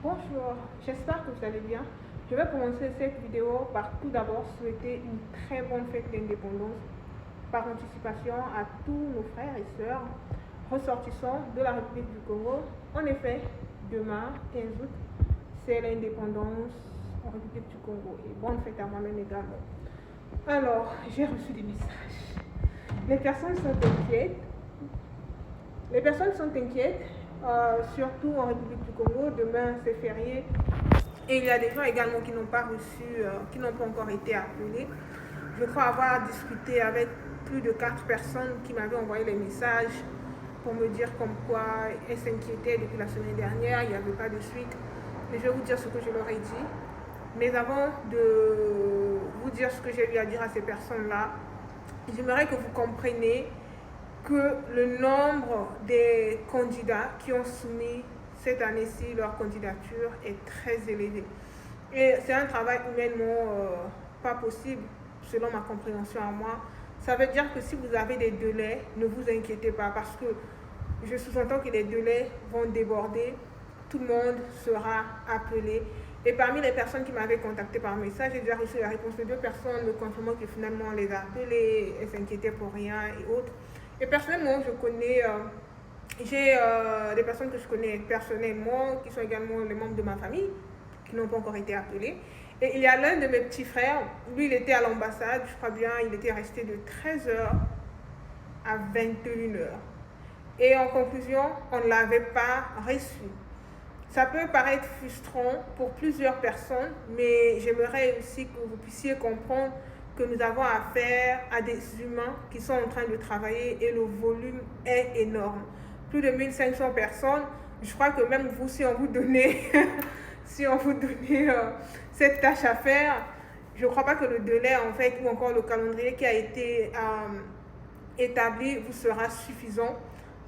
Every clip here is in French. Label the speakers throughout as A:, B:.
A: Bonjour, j'espère que vous allez bien. Je vais commencer cette vidéo par tout d'abord souhaiter une très bonne fête d'indépendance par anticipation à tous nos frères et sœurs ressortissants de la République du Congo. En effet, demain, 15 août, c'est l'indépendance en République du Congo. Et bonne fête à moi-même également. Alors, j'ai reçu des messages. Les personnes sont inquiètes. Surtout en République du Congo. Demain, c'est férié. Et il y a des gens également qui n'ont pas reçu, qui n'ont pas encore été appelés. Je crois avoir discuté avec plus de 4 personnes qui m'avaient envoyé les messages pour me dire comme quoi elles s'inquiétaient depuis la semaine dernière, il n'y avait pas de suite. Et je vais vous dire ce que je leur ai dit. Mais avant de vous dire ce que j'ai eu à dire à ces personnes-là, j'aimerais que vous compreniez que le nombre des candidats qui ont soumis cette année-ci leur candidature est très élevé. Et c'est un travail humainement pas possible, selon ma compréhension à moi. Ça veut dire que si vous avez des délais, ne vous inquiétez pas, parce que je sous-entends que les délais vont déborder, tout le monde sera appelé. Et parmi les personnes qui m'avaient contacté par message, j'ai déjà reçu la réponse de 2 personnes me confirmant que finalement on les a appelées, elles s'inquiétaient pour rien et autres. Et personnellement, je connais, j'ai des personnes que je connais personnellement, qui sont également les membres de ma famille, qui n'ont pas encore été appelés. Et il y a l'un de mes petits frères, lui il était à l'ambassade, je crois bien, il était resté de 13h à 21h. Et en conclusion, on ne l'avait pas reçu. Ça peut paraître frustrant pour plusieurs personnes, mais j'aimerais aussi que vous puissiez comprendre que nous avons affaire à des humains qui sont en train de travailler et le volume est énorme. Plus de 1500 personnes, je crois que même vous, si on vous donnait, cette tâche à faire, je ne crois pas que le délai en fait, ou encore le calendrier qui a été établi vous sera suffisant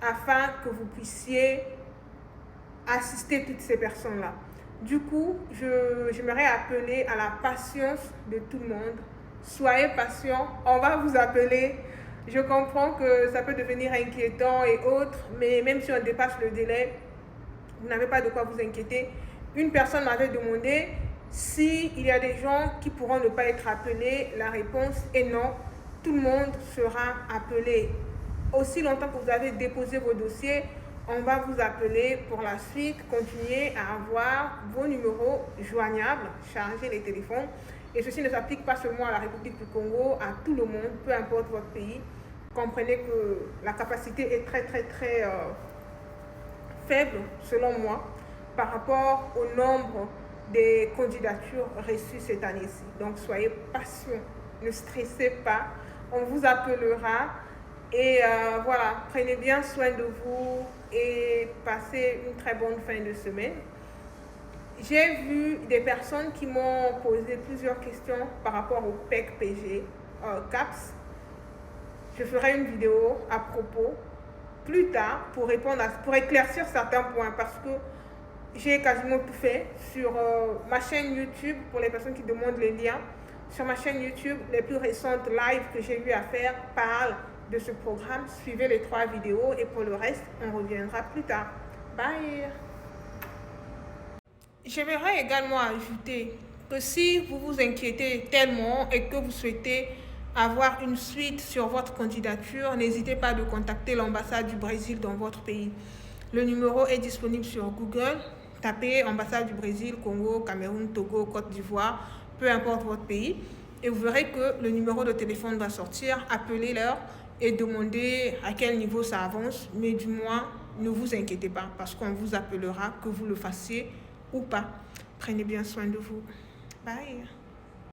A: afin que vous puissiez assister toutes ces personnes-là. Du coup, j'aimerais appeler à la patience de tout le monde. Soyez patient, on va vous appeler. Je comprends que ça peut devenir inquiétant et autres, mais même si on dépasse le délai, vous n'avez pas de quoi vous inquiéter. Une personne m'avait demandé s'il y a des gens qui pourront ne pas être appelés. La réponse est non, tout le monde sera appelé. Aussi longtemps que vous avez déposé vos dossiers, on va vous appeler pour la suite. Continuez à avoir vos numéros joignables, chargez les téléphones. Et ceci ne s'applique pas seulement à la République du Congo, à tout le monde, peu importe votre pays. Comprenez que la capacité est très faible, selon moi, par rapport au nombre des candidatures reçues cette année-ci. Donc soyez patients, ne stressez pas, on vous appellera. Et voilà, prenez bien soin de vous et passez une très bonne fin de semaine. J'ai vu des personnes qui m'ont posé plusieurs questions par rapport au PEC-PG CAPS. Je ferai une vidéo à propos plus tard pour éclaircir certains points, parce que j'ai quasiment tout fait sur ma chaîne YouTube. Pour les personnes qui demandent les liens, sur ma chaîne YouTube, les plus récentes lives que j'ai eu à faire parlent de ce programme. Suivez les 3 vidéos et pour le reste, on reviendra plus tard. Bye! J'aimerais également ajouter que si vous vous inquiétez tellement et que vous souhaitez avoir une suite sur votre candidature, n'hésitez pas de contacter l'ambassade du Brésil dans votre pays. Le numéro est disponible sur Google. Tapez ambassade du Brésil, Congo, Cameroun, Togo, Côte d'Ivoire, peu importe votre pays. Et vous verrez que le numéro de téléphone va sortir. Appelez-leur et demandez à quel niveau ça avance. Mais du moins, ne vous inquiétez pas parce qu'on vous appellera, que vous le fassiez ou pas. Prenez bien soin de vous. Bye.